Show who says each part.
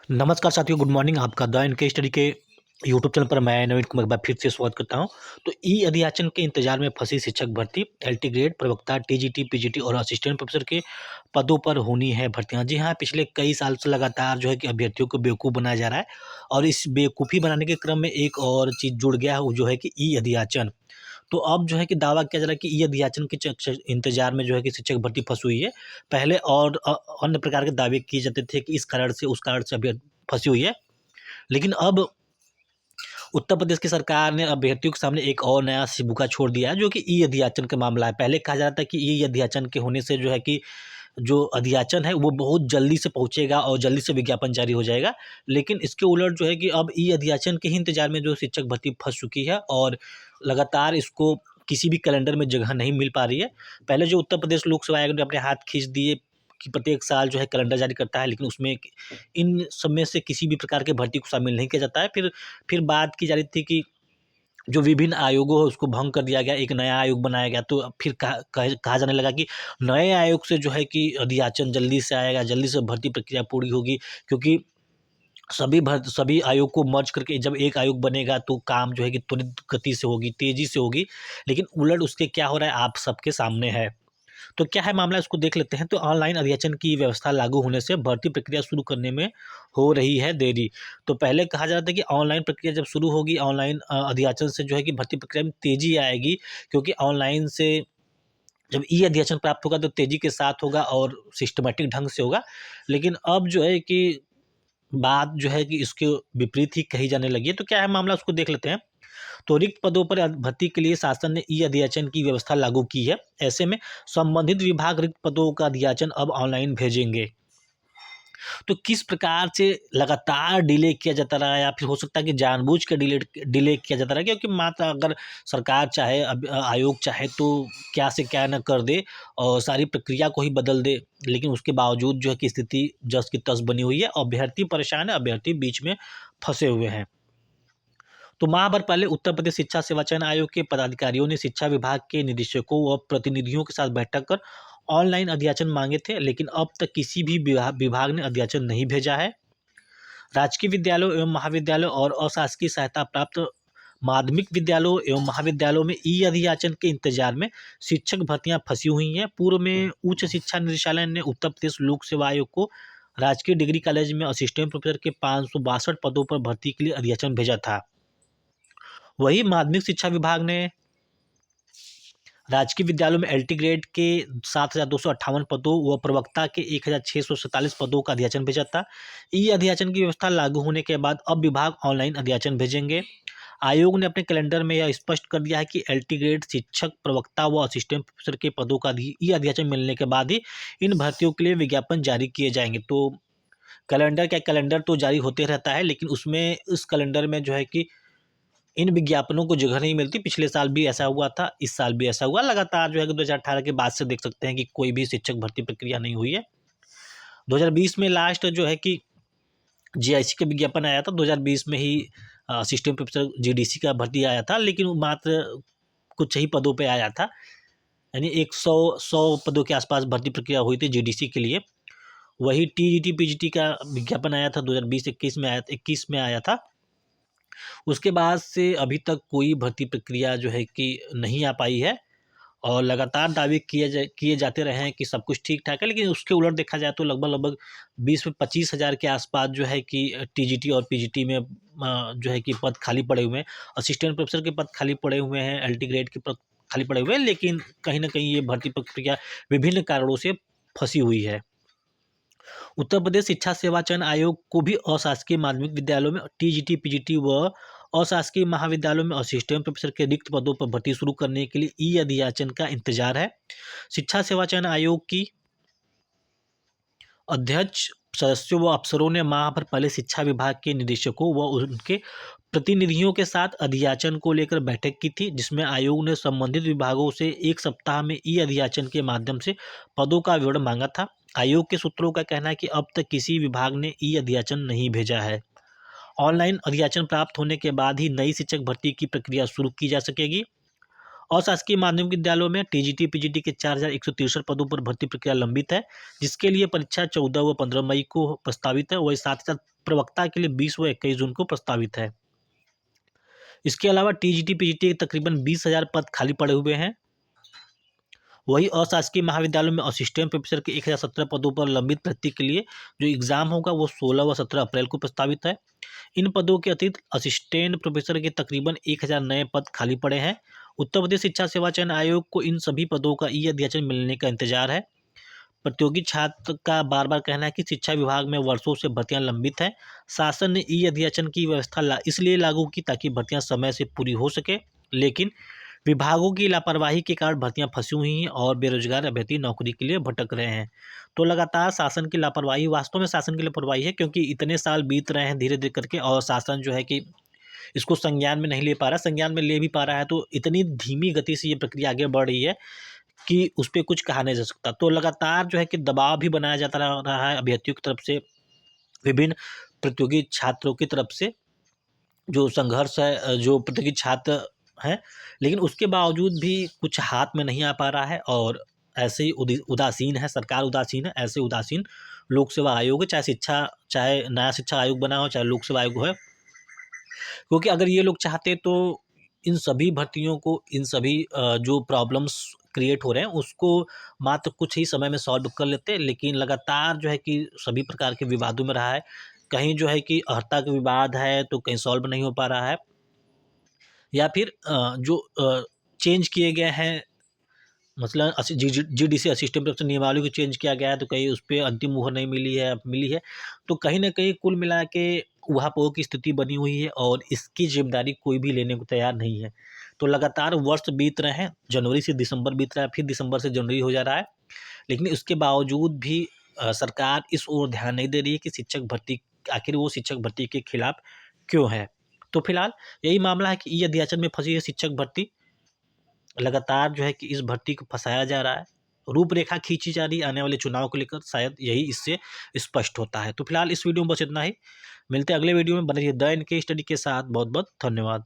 Speaker 1: नमस्कार साथियों, good morning. आपका द इनके स्टडी के यूट्यूब चैनल पर मैं नवीन कुमार एक बार फिर से स्वागत करता हूं। तो ई अधियाचन के इंतजार में फंसी शिक्षक भर्ती, एलटी ग्रेड, प्रवक्ता, टीजीटी, पीजीटी और असिस्टेंट प्रोफेसर के पदों पर होनी है भर्तियां। जी हाँ, पिछले कई साल से लगातार जो है कि अभ्यर्थियों को बेवकूफ़ बनाया जा रहा है और इस बेवकूफ़ी बनाने के क्रम में एक और चीज़ जुड़ गया है, वो जो है कि ई अधियाचन। तो अब जो है कि दावा किया जा रहा है कि ई अध्याचन के इंतजार में जो है कि शिक्षक भर्ती फंसी हुई है। पहले और अन्य प्रकार के दावे किए जाते थे कि इस कारण से, उस कारण से अभी फंसी हुई है। लेकिन अब उत्तर प्रदेश की सरकार ने अभ्यर्थियों के सामने एक और नया सिबुका छोड़ दिया है, जो कि ई अध्याचन का मामला है। पहले कहा जा रहा था कि ई अध्याचन के होने से जो है कि जो अध्याचन है वो बहुत जल्दी से पहुँचेगा और जल्दी से विज्ञापन जारी हो जाएगा। लेकिन इसके उलट जो है कि अब ई अध्याचन के ही इंतजार में जो शिक्षक भर्ती फँस चुकी है और लगातार इसको किसी भी कैलेंडर में जगह नहीं मिल पा रही है। पहले जो उत्तर प्रदेश लोक सेवा आयोग ने अपने हाथ खींच दिए कि प्रत्येक साल जो है कैलेंडर जारी करता है, लेकिन उसमें इन सब में से किसी भी प्रकार की भर्ती को शामिल नहीं किया जाता है। फिर बात की जा रही थी कि जो विभिन्न आयोगों है उसको भंग कर दिया गया, एक नया आयोग बनाया गया। तो फिर कहा जाने लगा कि नए आयोग से जो है कि अधियाचन जल्दी से आएगा, जल्दी से भर्ती प्रक्रिया पूरी होगी, क्योंकि सभी आयोग को मर्ज करके जब एक आयोग बनेगा तो काम जो है कि त्वरित गति से होगी, तेज़ी से होगी। लेकिन उलट उसके क्या हो रहा है, आप सबके सामने है। तो क्या है मामला, इसको देख लेते हैं। तो ऑनलाइन अधियाचन की व्यवस्था लागू होने से भर्ती प्रक्रिया शुरू करने में हो रही है देरी। तो पहले कहा जा रहा था कि ऑनलाइन प्रक्रिया जब शुरू होगी, ऑनलाइन अधियाचन से जो है कि भर्ती प्रक्रिया में तेज़ी आएगी, क्योंकि ऑनलाइन से जब ई अधियाचन प्राप्त होगा तो तेज़ी के साथ होगा और सिस्टमैटिक ढंग से होगा। लेकिन अब जो है कि बात जो है कि इसके विपरीत ही कही जाने लगी है। तो क्या है मामला, उसको देख लेते हैं। तो रिक्त पदों पर भर्ती के लिए शासन ने ई अधियाचन की व्यवस्था लागू की है। ऐसे में संबंधित विभाग रिक्त पदों का अधियाचन अब ऑनलाइन भेजेंगे। तो किस प्रकार से लगातार डिले किया जाता रहा, या फिर हो सकता है कि जानबूझ के डिले किया जाता रहा, क्योंकि मात्र अगर सरकार चाहे, आयोग चाहे तो क्या से क्या न कर दे और सारी प्रक्रिया को ही बदल दे। लेकिन उसके बावजूद जो है कि स्थिति जस की तस बनी हुई है, अभ्यर्थी परेशान है, अभ्यर्थी बीच में फंसे हुए हैं। तो माह भर पहले उत्तर प्रदेश शिक्षा सेवा चयन आयोग के पदाधिकारियों ने शिक्षा विभाग के निदेशकों व प्रतिनिधियों के साथ बैठक कर ऑनलाइन अध्याचन मांगे थे, लेकिन अब तक किसी भी विभाग ने अध्याचन नहीं भेजा है। राजकीय विद्यालयों एवं महाविद्यालयों और अशासकीय सहायता प्राप्त माध्यमिक विद्यालयों एवं महाविद्यालयों में ई अभियाचन के इंतजार में शिक्षक भर्तियां फंसी हुई हैं। पूर्व में उच्च शिक्षा निदेशालय ने उत्तर प्रदेश लोक सेवा आयोग को राजकीय डिग्री कॉलेज में असिस्टेंट प्रोफेसर के 562 पदों पर भर्ती के लिए अभियाचन भेजा था। वही माध्यमिक शिक्षा विभाग ने राजकीय विद्यालयों में एलटी ग्रेड के 7,258 पदों व प्रवक्ता के 1,647 पदों का अध्याचन भेजा था। ई अध्याचन की व्यवस्था लागू होने के बाद अब विभाग ऑनलाइन अध्याचन भेजेंगे। आयोग ने अपने कैलेंडर में यह स्पष्ट कर दिया है कि एलटी ग्रेड शिक्षक, प्रवक्ता व असिस्टेंट प्रोफेसर के पदों का ई अध्याचन मिलने के बाद ही इन भर्तियों के लिए विज्ञापन जारी किए जाएंगे। तो कैलेंडर तो जारी होते रहता है, लेकिन उसमें इस कैलेंडर में जो है कि इन विज्ञापनों को जगह नहीं मिलती। पिछले साल भी ऐसा हुआ था, इस साल भी ऐसा हुआ। लगातार जो है कि 2018 के बाद से देख सकते हैं कि कोई भी शिक्षक भर्ती प्रक्रिया नहीं हुई है। 2020 में लास्ट जो है कि जीआईसी का विज्ञापन आया था, 2020 में ही असिस्टेंट प्रोफेसर जीडीसी का भर्ती आया था, लेकिन वो मात्र कुछ ही पदों पे आया था। यानी 100 पदों के आसपास भर्ती प्रक्रिया हुई थी जीडीसी के लिए। वही टीजीटी पीजीटी का विज्ञापन आया था 2020-21 में आया था। उसके बाद से अभी तक कोई भर्ती प्रक्रिया जो है कि नहीं आ पाई है और लगातार दावे किए जाते रहे हैं कि सब कुछ ठीक-ठाक है, लेकिन उसके उलट देखा जाए तो लगभग 20 से 25 हज़ार के आसपास जो है कि टीजीटी और पीजीटी में जो है कि पद खाली पड़े हुए हैं। असिस्टेंट प्रोफेसर के पद खाली पड़े हुए हैं, एलटी ग्रेड के पद खाली पड़े हुए हैं, लेकिन कहीं न कहीं ये भर्ती प्रक्रिया विभिन्न कारणों से फँसी हुई है। उत्तर प्रदेश शिक्षा सेवा चयन आयोग को भी अशासकीय माध्यमिक विद्यालयों में टीजीटी, पीजीटी व अशासकीय महाविद्यालयों में असिस्टेंट प्रोफेसर के रिक्त पदों पर भर्ती शुरू करने के लिए ई अधियाचन का इंतजार है। शिक्षा सेवा चयन आयोग की अध्यक्ष, सदस्यों व अफसरों ने माह भर पहले शिक्षा विभाग के निदेशकों व उनके प्रतिनिधियों के साथ अधियाचन को लेकर बैठक की थी, जिसमें आयोग ने संबंधित विभागों से 1 सप्ताह में ई अधियाचन के माध्यम से पदों का विवरण मांगा था। आयोग के सूत्रों का कहना है कि अब तक किसी विभाग ने ई अधियाचन नहीं भेजा है। ऑनलाइन अधियाचन प्राप्त होने के बाद ही नई शिक्षक भर्ती की प्रक्रिया शुरू की जा सकेगी। अशासकीय माध्यमिक विद्यालयों में टीजीटी पीजीटी के 4,163 पदों पर भर्ती प्रक्रिया लंबित है, जिसके लिए परीक्षा 14 व 15 मई को प्रस्तावित है। वही साथ ही साथ प्रवक्ता के लिए 20 व 21 जून को प्रस्तावित है। इसके अलावा टीजीटी पीजीटी के तकरीबन 20,000 पद खाली पड़े हुए हैं। वही अशासकीय महाविद्यालयों में असिस्टेंट प्रोफेसर के 1017 पदों पर लंबित भर्ती के लिए जो एग्जाम होगा वो 16 व 17 अप्रैल को प्रस्तावित है। इन पदों के अतिरिक्त असिस्टेंट प्रोफेसर के तकरीबन 1000 नए पद खाली पड़े हैं। उत्तर प्रदेश शिक्षा सेवा चयन आयोग को इन सभी पदों का ई अध्याचन मिलने का इंतजार है। प्रतियोगी छात्र का बार बार कहना है कि शिक्षा विभाग में वर्षों से भर्तियां लंबित हैं। शासन ने ई अध्याचन की व्यवस्था इसलिए लागू की ताकि भर्तियां समय से पूरी हो सके, लेकिन विभागों की लापरवाही के कारण भर्तियां फंसी हुई हैं और बेरोजगार अभ्यर्थी नौकरी के लिए भटक रहे हैं। तो लगातार शासन की लापरवाही, वास्तव में शासन की लापरवाही है, क्योंकि इतने साल बीत रहे हैं धीरे धीरे करके और शासन जो है कि इसको संज्ञान में नहीं ले पा रहा। संज्ञान में ले भी पा रहा है तो इतनी धीमी गति से ये प्रक्रिया आगे बढ़ रही है कि उस पर कुछ कहा नहीं जा सकता। तो लगातार जो है कि दबाव भी बनाया जाता रहा है अभ्यर्थियों की तरफ से, विभिन्न प्रतियोगी छात्रों की तरफ से जो संघर्ष है, जो प्रतियोगी छात्र हैं, लेकिन उसके बावजूद भी कुछ हाथ में नहीं आ पा रहा है और ऐसे ही उदासीन है सरकार, उदासीन है। ऐसे उदासीन लोक सेवा आयोग है, चाहे नया शिक्षा आयोग बना हो, चाहे लोक सेवा आयोग है, क्योंकि अगर ये लोग चाहते तो इन सभी भर्तियों को, इन सभी जो प्रॉब्लम्स क्रिएट हो रहे हैं उसको मात्र कुछ ही समय में सॉल्व कर लेते, लेकिन लगातार जो है कि सभी प्रकार के विवादों में रहा है। कहीं जो है कि अर्हता का विवाद है तो कहीं सॉल्व नहीं हो पा रहा है, या फिर जो चेंज किए गए हैं, मसलन जीडीसी असिस्टेंट प्रोफेसर नियमावली को चेंज किया गया है तो कहीं उस पर अंतिम मुहर नहीं मिली है। तो कहीं ना कहीं कुल मिला के ऊहापोह की स्थिति बनी हुई है और इसकी जिम्मेदारी कोई भी लेने को तैयार नहीं है। तो लगातार वर्ष बीत रहे हैं, जनवरी से दिसंबर बीत रहा है, फिर दिसंबर से जनवरी हो जा रहा है, लेकिन इसके बावजूद भी सरकार इस ओर ध्यान नहीं दे रही है कि शिक्षक भर्ती, आखिर वो शिक्षक भर्ती के खिलाफ क्यों है। तो फिलहाल यही मामला है कि ई अध्याचन में फंसी है शिक्षक भर्ती। लगातार जो है कि इस भर्ती को फंसाया जा रहा है, रूपरेखा खींची जा रही है आने वाले चुनाव को लेकर, शायद यही इससे स्पष्ट होता है। तो फिलहाल इस वीडियो में बस इतना ही, मिलते हैं अगले वीडियो में। बने रहिए द इनके स्टडी के साथ। बहुत बहुत धन्यवाद।